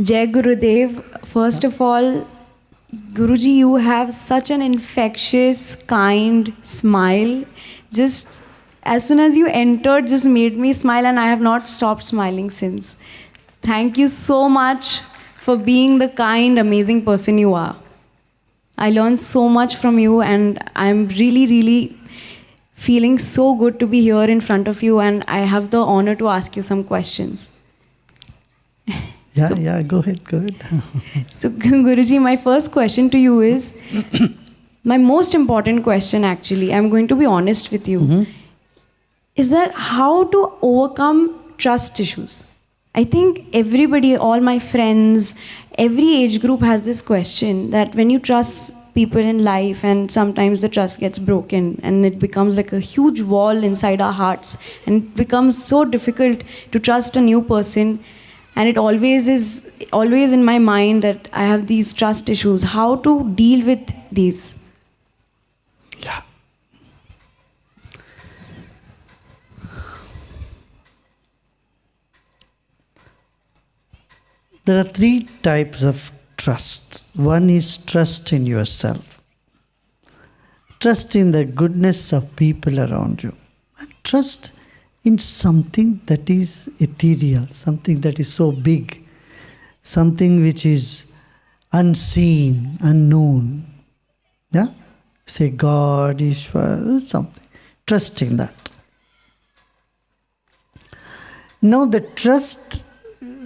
Jai Gurudev, first of all, Guruji, you have such an infectious, kind smile. Just as soon as you entered, just made me smile, and I have not stopped smiling since. Thank you so much for being the kind, amazing person you are. I learned so much from you, and I'm really, really feeling so good to be here in front of you, and I have the honor to ask you some questions. Yeah, go ahead. So, Guruji, my first question to you is my most important question, actually. I'm going to be honest with you. Is that how to overcome trust issues? I think everybody, all my friends, every age group has this question that when you trust people in life and sometimes the trust gets broken and it becomes like a huge wall inside our hearts and it becomes so difficult to trust a new person. And it always is always in my mind that I have these trust issues. How to deal with these? Yeah. There are three types of trust. One is trust in yourself. Trust in the goodness of people around you. And trust in something that is ethereal, something that is so big, something which is unseen, unknown. Yeah? Say God, Ishwar, something. Trust in that. Now the trust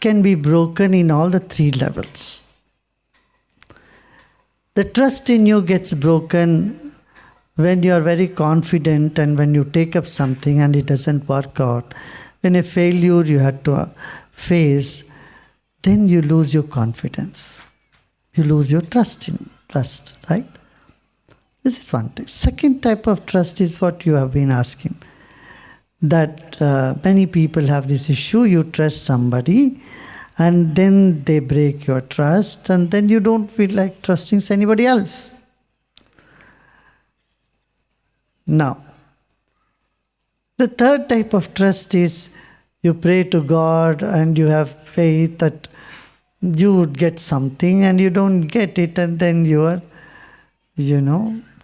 can be broken in all the three levels. The trust in you gets broken when you are very confident and when you take up something and it doesn't work out. When a failure you had to face, then you lose your confidence. You lose your trust, right? This is one thing. Second type of trust is what you have been asking. That many people have this issue. You trust somebody and then they break your trust and then you don't feel like trusting anybody else. Now, the third type of trust is you pray to God and you have faith that you would get something and you don't get it and then your,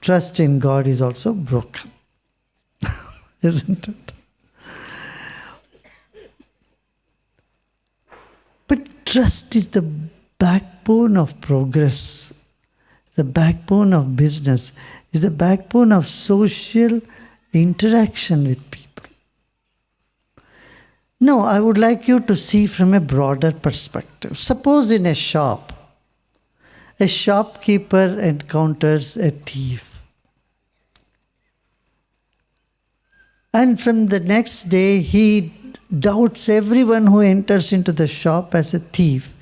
trust in God is also broken. Isn't it? But trust is the backbone of progress, the backbone of business, is the backbone of social interaction with people. Now, I would like you to see from a broader perspective. Suppose in a shop, a shopkeeper encounters a thief. And from the next day, he doubts everyone who enters into the shop as a thief,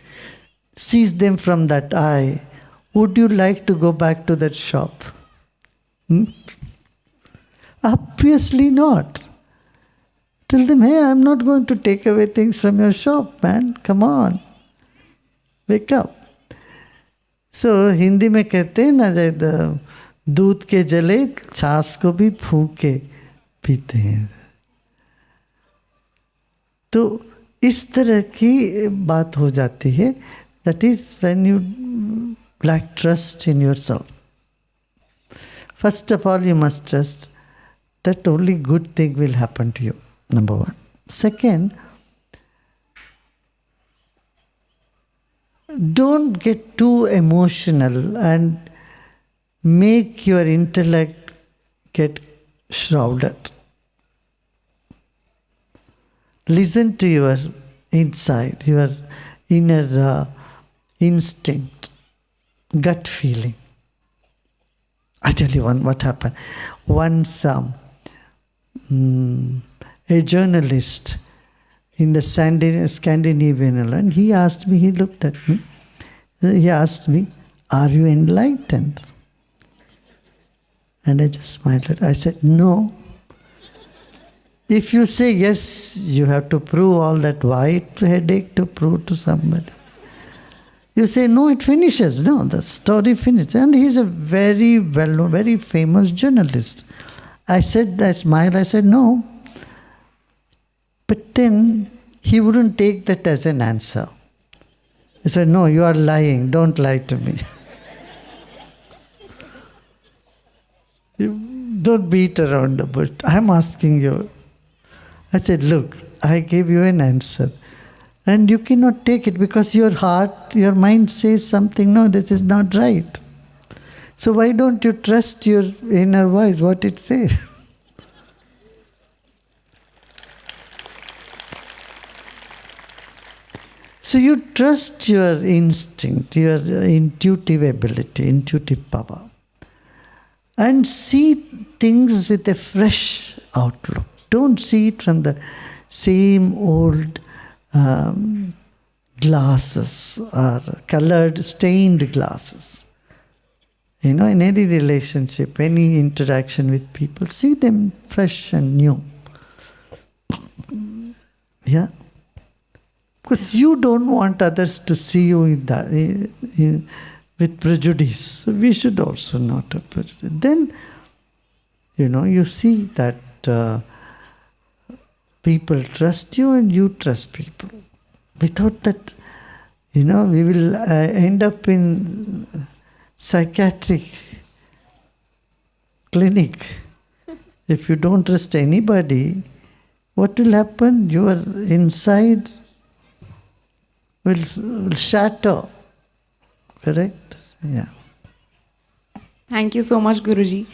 sees them from that eye. Would you like to go back to that shop? Obviously not. Tell them, hey, I'm not going to take away things from your shop, man. Come on. Wake up. So, Hindi में कहते हैं ना, दूध के जले छाछ को भी फूके पीते हैं. तो इस तरह की बात हो जाती है. That is when you lack trust in yourself. First of all, you must trust that only good thing will happen to you, number one. Second, don't get too emotional and make your intellect get shrouded. Listen to your inside, your inner instinct, gut feeling. I tell you what happened. Once a journalist in the Scandinavian land, he looked at me, he asked me, are you enlightened? And I just smiled. I said, no. If you say yes, you have to prove all that white headache to prove to somebody. You say, no, it finishes. No, the story finishes. And he's a very well-known, very famous journalist. I smiled, I said, no. But then he wouldn't take that as an answer. He said, no, you are lying. Don't lie to me. Don't beat around the bush. I'm asking you. I said, look, I gave you an answer. And you cannot take it because your heart, your mind says something, no, this is not right. So why don't you trust your inner voice, what it says? So you trust your instinct, your intuitive ability, intuitive power. And see things with a fresh outlook. Don't see it from the same old glasses or colored, stained glasses. You know, in any relationship, any interaction with people, see them fresh and new. Yeah? Because you don't want others to see you in that, with prejudice. So we should also not have prejudice. Then, you know, you see that people trust you and you trust people. Without that, you know, we will end up in psychiatric clinic. If you don't trust anybody, what will happen? Your inside will shatter. Correct? Yeah. Thank you so much, Guruji.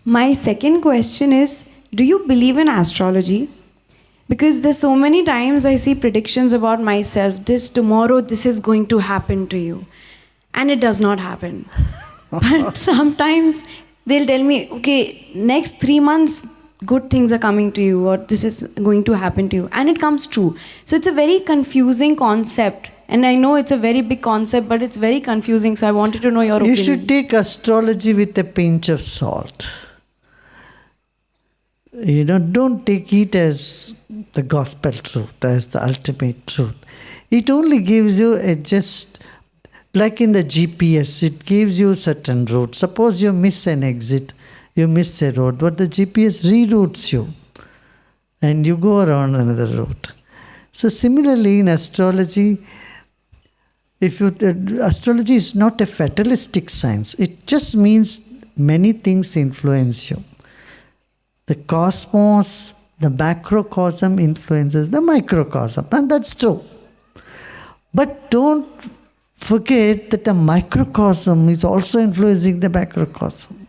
My second question is, do you believe in astrology? Because there's so many times I see predictions about myself. Tomorrow this is going to happen to you. And it does not happen. But sometimes they'll tell me, okay, next 3 months, good things are coming to you, or this is going to happen to you. And it comes true. So it's a very confusing concept. And I know it's a very big concept, but it's very confusing. So I wanted to know your opinion. You should take astrology with a pinch of salt. You know, don't take it as the gospel truth, as the ultimate truth. It only gives you like in the GPS, it gives you certain route. Suppose you miss an exit, you miss a road, but the GPS reroutes you and you go around another route. So similarly in astrology, astrology is not a fatalistic science. It just means many things influence you. The cosmos, the macrocosm influences the microcosm, and that's true. But don't forget that the microcosm is also influencing the macrocosm.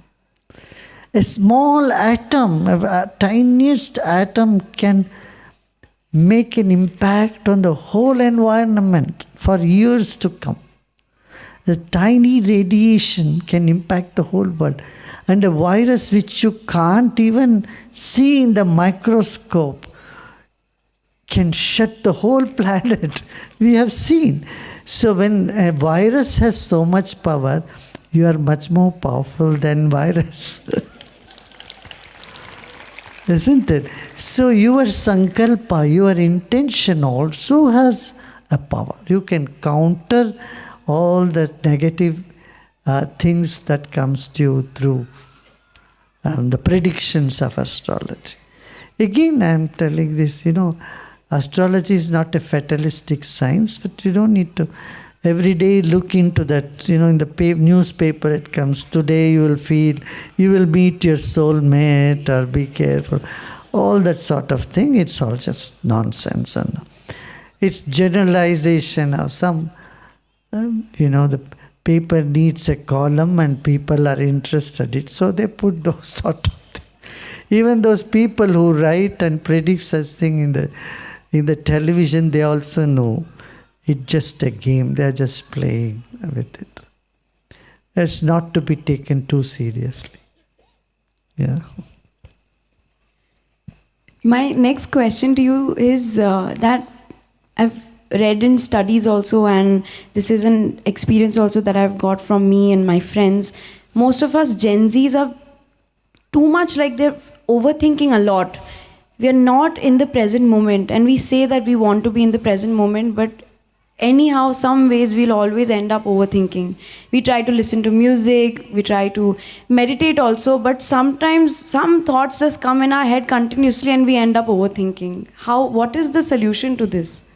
A small atom, a tiniest atom can make an impact on the whole environment for years to come. The tiny radiation can impact the whole world. And a virus which you can't even see in the microscope can shut the whole planet. We have seen. So when a virus has so much power, you are much more powerful than virus. Isn't it? So your sankalpa, your intention also has a power. You can counter all the negative things that comes to you through the predictions of astrology. Again, I am telling this, astrology is not a fatalistic science, but you don't need to every day look into that. In the newspaper it comes, today you will meet your soulmate, or be careful. All that sort of thing, it's all just nonsense. And it's generalization of some, the paper needs a column and people are interested in it, so they put those sort of things. Even those people who write and predict such thing in the television, they also know it's just a game. They are just playing with it. It's not to be taken too seriously. Yeah. My next question to you is that I've read in studies also, and this is an experience also that I've got from me and my friends. Most of us Gen Zs are too much like they're overthinking a lot. We are not in the present moment, and we say that we want to be in the present moment, but anyhow, some ways we'll always end up overthinking. We try to listen to music, we try to meditate also, but sometimes some thoughts just come in our head continuously and we end up overthinking. What is the solution to this?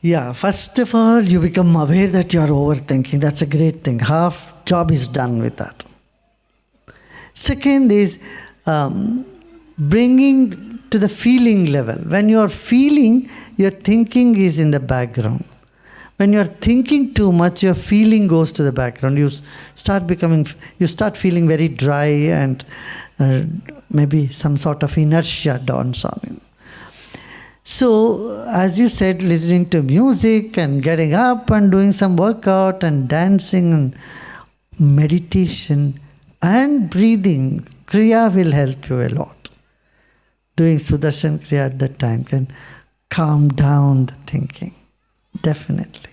Yeah, first of all, you become aware that you are overthinking. That's a great thing. Half job is done with that. Second is bringing to the feeling level. When you are feeling, your thinking is in the background. When you are thinking too much, your feeling goes to the background. You start feeling very dry, and maybe some sort of inertia dawns on you. So, as you said, listening to music and getting up and doing some workout and dancing and meditation and breathing, Kriya will help you a lot. Doing Sudarshan Kriya at that time can calm down the thinking. Definitely.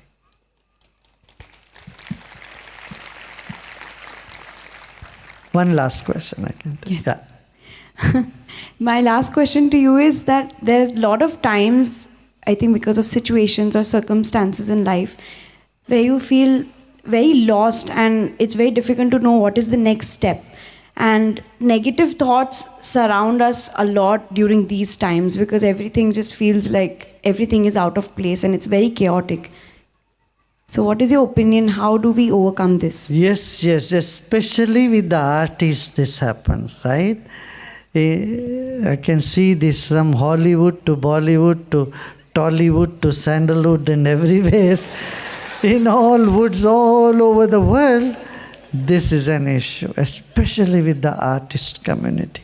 One last question I can take. Yes. Yeah. My last question to you is that there are a lot of times, I think because of situations or circumstances in life, where you feel very lost and it's very difficult to know what is the next step. And negative thoughts surround us a lot during these times because everything just feels like everything is out of place and it's very chaotic. So, what is your opinion? How do we overcome this? Yes, especially with the artists, this happens, right? I can see this from Hollywood to Bollywood to Tollywood to Sandalwood and everywhere. In all woods all over the world, this is an issue, especially with the artist community.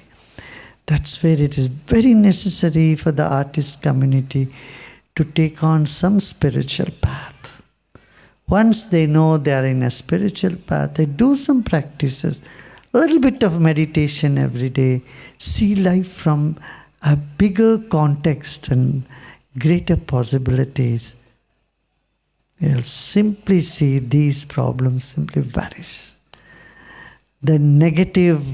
That's where it is very necessary for the artist community to take on some spiritual path. Once they know they are in a spiritual path, they do some practices, a little bit of meditation every day, see life from a bigger context and greater possibilities. You'll simply see these problems simply vanish. The negative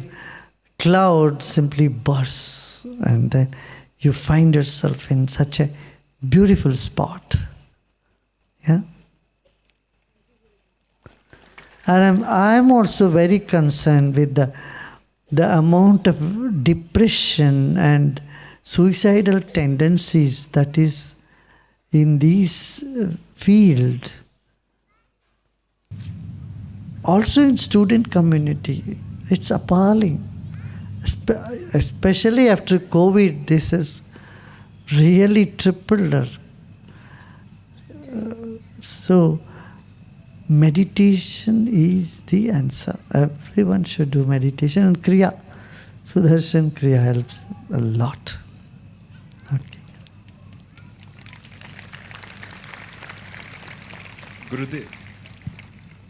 cloud simply bursts, and then you find yourself in such a beautiful spot. Yeah? And I'm also very concerned with the amount of depression and suicidal tendencies that is in this field. Also in student community, it's appalling. Especially after COVID, this has really tripled. So, meditation is the answer. Everyone should do meditation and Kriya. Sudarshan Kriya helps a lot. Okay.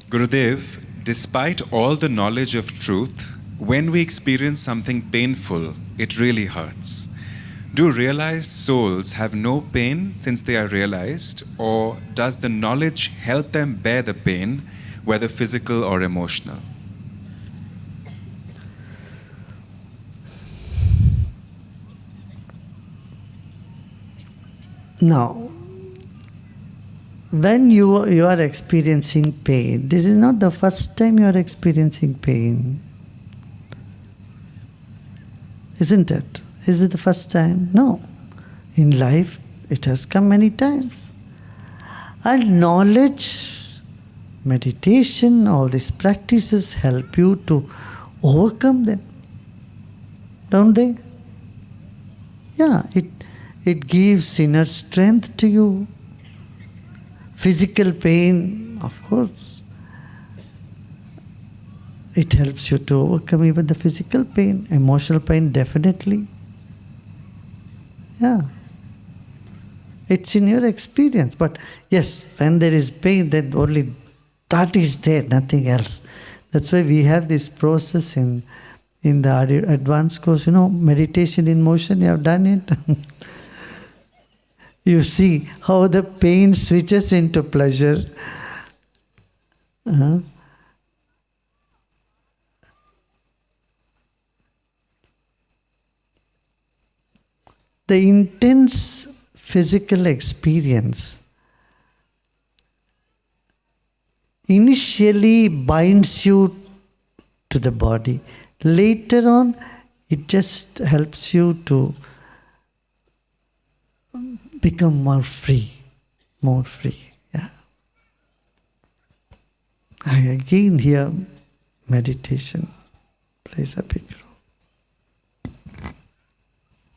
Gurudev, despite all the knowledge of truth, when we experience something painful, it really hurts. Do realized souls have no pain since they are realized, or does the knowledge help them bear the pain, whether physical or emotional? Now, when you are experiencing pain, this is not the first time you are experiencing pain. Isn't it? Is it the first time? No. In life, it has come many times. And knowledge, meditation, all these practices help you to overcome them. Don't they? Yeah, it gives inner strength to you. Physical pain, of course. It helps you to overcome even the physical pain. Emotional pain, definitely. Yeah. It's in your experience. But yes, when there is pain, then only that is there, nothing else. That's why we have this process in the advanced course. Meditation in motion, you have done it. You see how the pain switches into pleasure. The intense physical experience initially binds you to the body. Later on, it just helps you to become more free. more free. Yeah. Again here, meditation plays a big role.